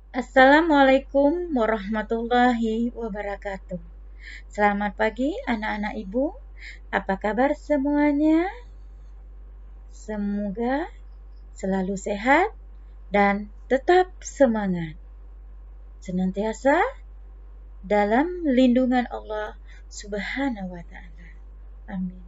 Assalamualaikum warahmatullahi wabarakatuh. Selamat pagi anak-anak ibu. Apa kabar semuanya? Semoga selalu sehat dan tetap semangat. Senantiasa dalam lindungan Allah Subhanahu wa taala. Amin.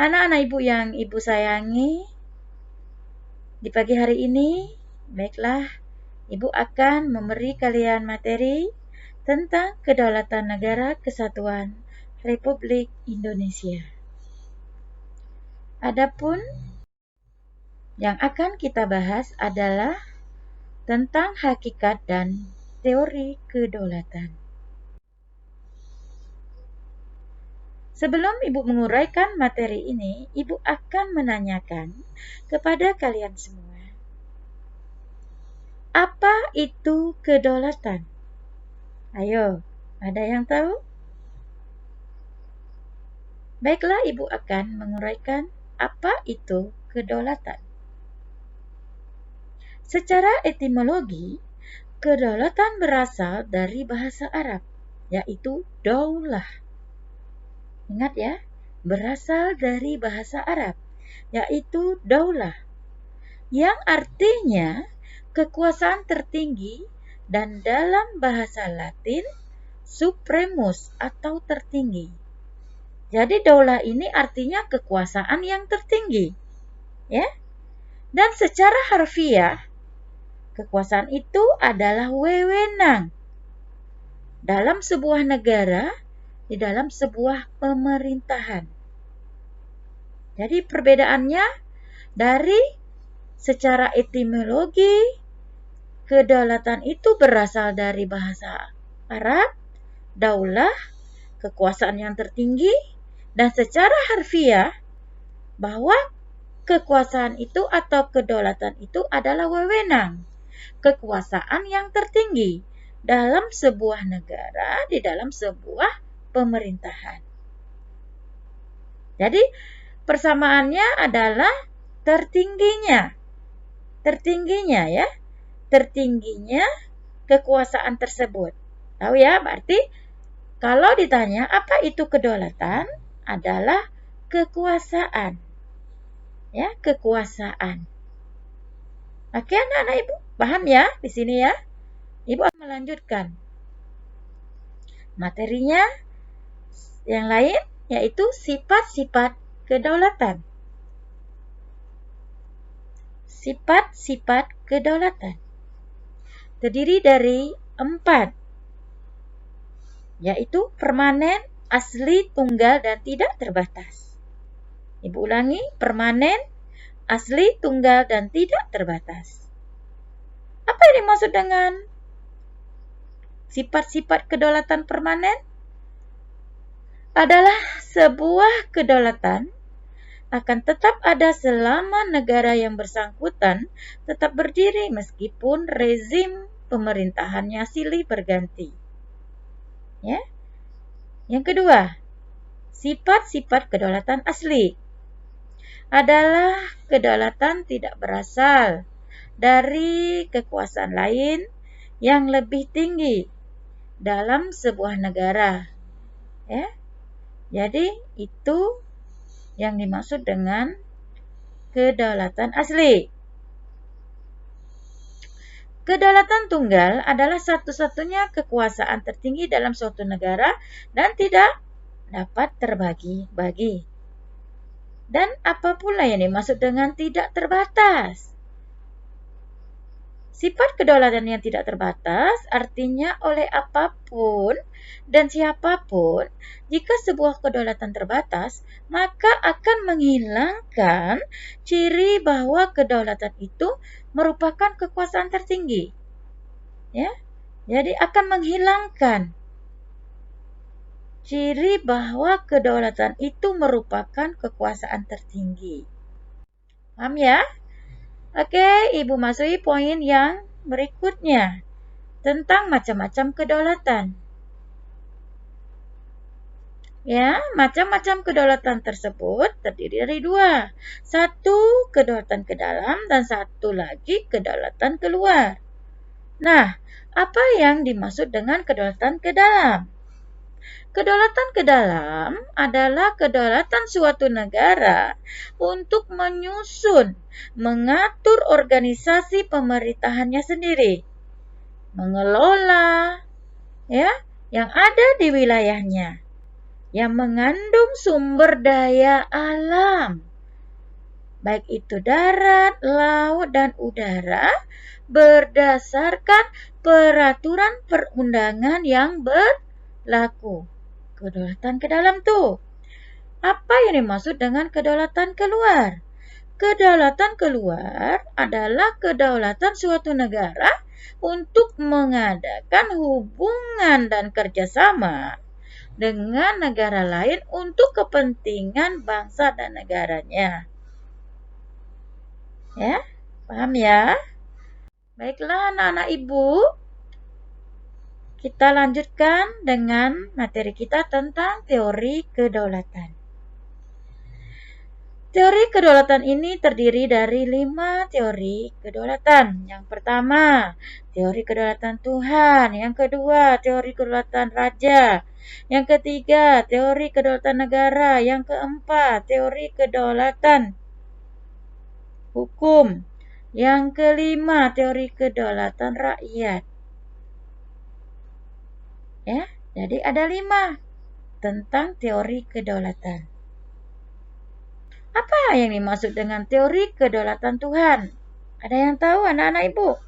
Anak-anak ibu yang ibu sayangi, di pagi hari ini baiklah ibu akan memberi kalian materi tentang Kedaulatan Negara Kesatuan Republik Indonesia. Adapun yang akan kita bahas adalah tentang hakikat dan teori kedaulatan. Sebelum ibu menguraikan materi ini, ibu akan menanyakan kepada kalian semua, apa itu kedaulatan? Ayo, ada yang tahu? Baiklah, ibu akan menguraikan apa itu kedaulatan. Secara etimologi, kedaulatan berasal dari bahasa Arab, yaitu daulah. Ingat ya, berasal dari bahasa Arab, yaitu daulah, yang artinya kekuasaan tertinggi, dan dalam bahasa Latin, supremus atau tertinggi. Jadi daulah ini artinya kekuasaan yang tertinggi, ya. Dan secara harfiah, kekuasaan itu adalah wewenang dalam sebuah negara, di dalam sebuah pemerintahan. Jadi perbedaannya dari secara etimologi, kedaulatan itu berasal dari bahasa Arab, daulah, kekuasaan yang tertinggi, dan secara harfiah bahwa kekuasaan itu atau kedaulatan itu adalah wewenang, kekuasaan yang tertinggi dalam sebuah negara, di dalam sebuah pemerintahan. Jadi persamaannya adalah tertingginya ya, tertingginya kekuasaan tersebut. Tahu ya, berarti kalau ditanya apa itu kedaulatan, adalah kekuasaan. Ya, kekuasaan. Oke, anak-anak ibu, paham ya di sini ya? Ibu akan melanjutkan materinya yang lain, yaitu sifat-sifat kedaulatan. Sifat-sifat kedaulatan terdiri dari 4, yaitu permanen, asli, tunggal, dan tidak terbatas. Ibu ulangi, permanen, asli, tunggal, dan tidak terbatas. Apa yang dimaksud dengan sifat-sifat kedaulatan permanen? Adalah sebuah kedaulatan akan tetap ada selama negara yang bersangkutan tetap berdiri meskipun rezim pemerintahannya silih berganti. Ya. Yang kedua, sifat-sifat kedaulatan asli adalah kedaulatan tidak berasal dari kekuasaan lain yang lebih tinggi dalam sebuah negara. Ya. Jadi itu yang dimaksud dengan kedaulatan asli. Kedaulatan tunggal adalah satu-satunya kekuasaan tertinggi dalam suatu negara dan tidak dapat terbagi-bagi. Dan apa pula yang dimaksud dengan tidak terbatas? Sifat kedaulatan yang tidak terbatas artinya oleh apapun dan siapapun, jika sebuah kedaulatan terbatas, maka akan menghilangkan ciri bahwa kedaulatan itu merupakan kekuasaan tertinggi. Ya, jadi akan menghilangkan ciri bahwa kedaulatan itu merupakan kekuasaan tertinggi. Paham ya? Oke, ibu masuki poin yang berikutnya tentang macam-macam kedaulatan. Ya, macam-macam kedaulatan tersebut terdiri dari 2. Satu, kedaulatan ke dalam, dan satu lagi kedaulatan keluar. Nah, apa yang dimaksud dengan kedaulatan ke dalam? Kedaulatan ke dalam adalah kedaulatan suatu negara untuk menyusun, mengatur organisasi pemerintahannya sendiri, mengelola ya yang ada di wilayahnya, yang mengandung sumber daya alam, baik itu darat, laut, dan udara, berdasarkan peraturan perundangan yang berlaku. Kedaulatan ke dalam tuh. Apa yang dimaksud dengan kedaulatan keluar? Kedaulatan keluar adalah kedaulatan suatu negara untuk mengadakan hubungan dan kerjasama dengan negara lain untuk kepentingan bangsa dan negaranya. Ya, paham ya? Baiklah anak-anak ibu, kita lanjutkan dengan materi kita tentang teori kedaulatan. Teori kedaulatan ini terdiri dari 5 teori kedaulatan. Yang pertama, teori kedaulatan Tuhan. Yang kedua, teori kedaulatan raja. Yang ketiga, teori kedaulatan negara. Yang keempat, teori kedaulatan hukum. Yang kelima, teori kedaulatan rakyat. Ya, jadi ada 5 tentang teori kedaulatan. Apa yang dimaksud dengan teori kedaulatan Tuhan? Ada yang tahu anak-anak ibu?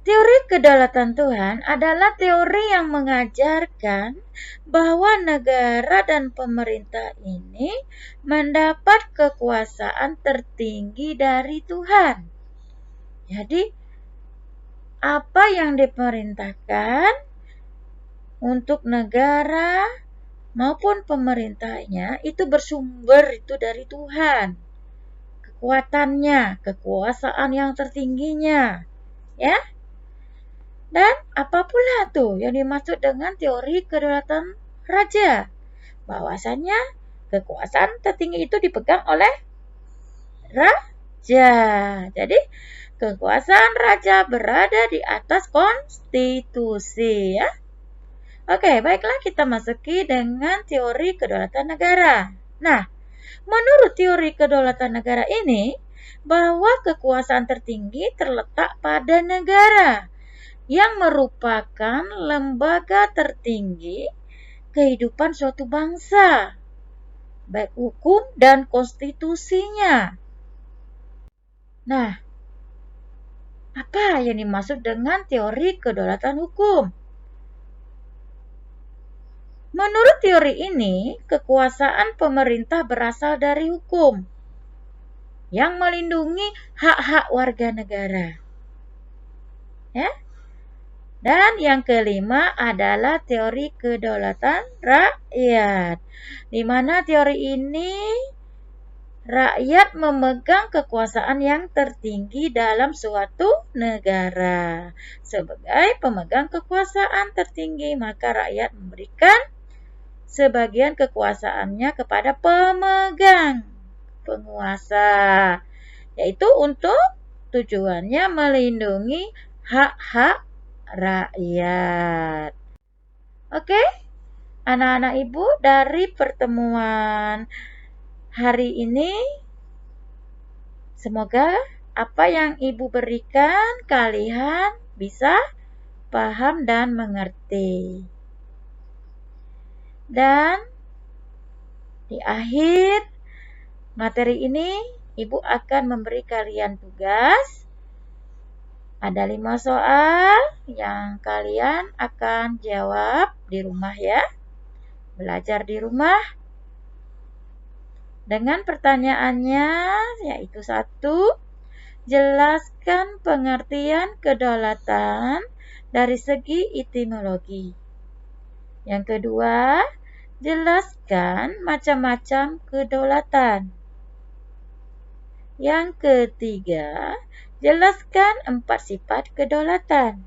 Teori kedaulatan Tuhan adalah teori yang mengajarkan bahwa negara dan pemerintah ini mendapat kekuasaan tertinggi dari Tuhan. Jadi, apa yang diperintahkan untuk negara maupun pemerintahnya itu bersumber itu dari Tuhan. Kekuatannya, kekuasaan yang tertingginya, ya. Dan apa pula tuh yang dimaksud dengan teori kedaulatan raja? Bahwasanya kekuasaan tertinggi itu dipegang oleh raja. Jadi kekuasaan raja berada di atas konstitusi, ya. Oke, baiklah kita masuki dengan teori kedaulatan negara. Nah, menurut teori kedaulatan negara ini, bahwa kekuasaan tertinggi terletak pada negara yang merupakan lembaga tertinggi kehidupan suatu bangsa, baik hukum dan konstitusinya. Nah, apa yang dimaksud dengan teori kedaulatan hukum? Menurut teori ini, kekuasaan pemerintah berasal dari hukum yang melindungi hak-hak warga negara. Ya. Dan yang kelima adalah teori kedaulatan rakyat, di mana teori ini rakyat memegang kekuasaan yang tertinggi dalam suatu negara. Sebagai pemegang kekuasaan tertinggi, maka rakyat memberikan sebagian kekuasaannya kepada pemegang penguasa, yaitu untuk tujuannya melindungi hak-hak rakyat. Oke, anak-anak ibu, dari pertemuan hari ini, semoga apa yang ibu berikan kalian bisa paham dan mengerti. Dan di akhir materi ini, ibu akan memberi kalian tugas. Ada 5 soal yang kalian akan jawab di rumah ya. Belajar di rumah. Dengan pertanyaannya, yaitu 1, jelaskan pengertian kedaulatan dari segi etimologi. Yang kedua, jelaskan macam-macam kedaulatan. Yang ketiga, jelaskan 4 sifat kedaulatan.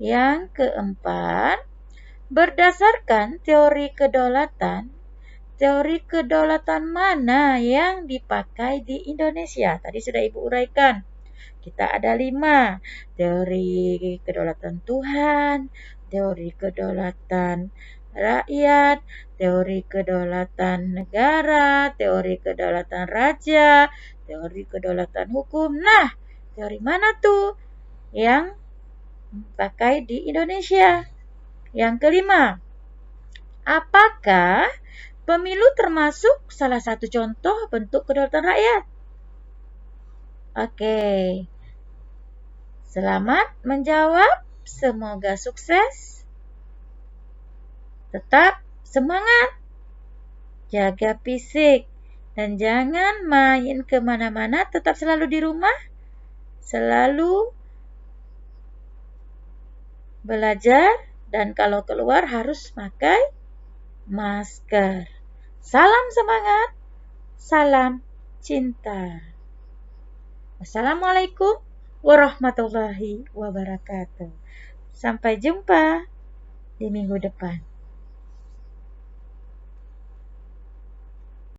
Yang keempat, berdasarkan teori kedaulatan mana yang dipakai di Indonesia? Tadi sudah ibu uraikan. Kita ada 5. Teori kedaulatan Tuhan, teori kedaulatan rakyat, teori kedaulatan negara, teori kedaulatan raja, teori kedaulatan hukum. Nah, teori mana tuh yang pakai di Indonesia? Yang kelima, apakah pemilu termasuk salah satu contoh bentuk kedaulatan rakyat? Oke, selamat menjawab. Semoga sukses. Tetap semangat, jaga fisik, dan jangan main kemana-mana. Tetap selalu di rumah, selalu belajar, dan kalau keluar harus pakai masker. Salam semangat, salam cinta. Wassalamualaikum warahmatullahi wabarakatuh. Sampai jumpa di minggu depan.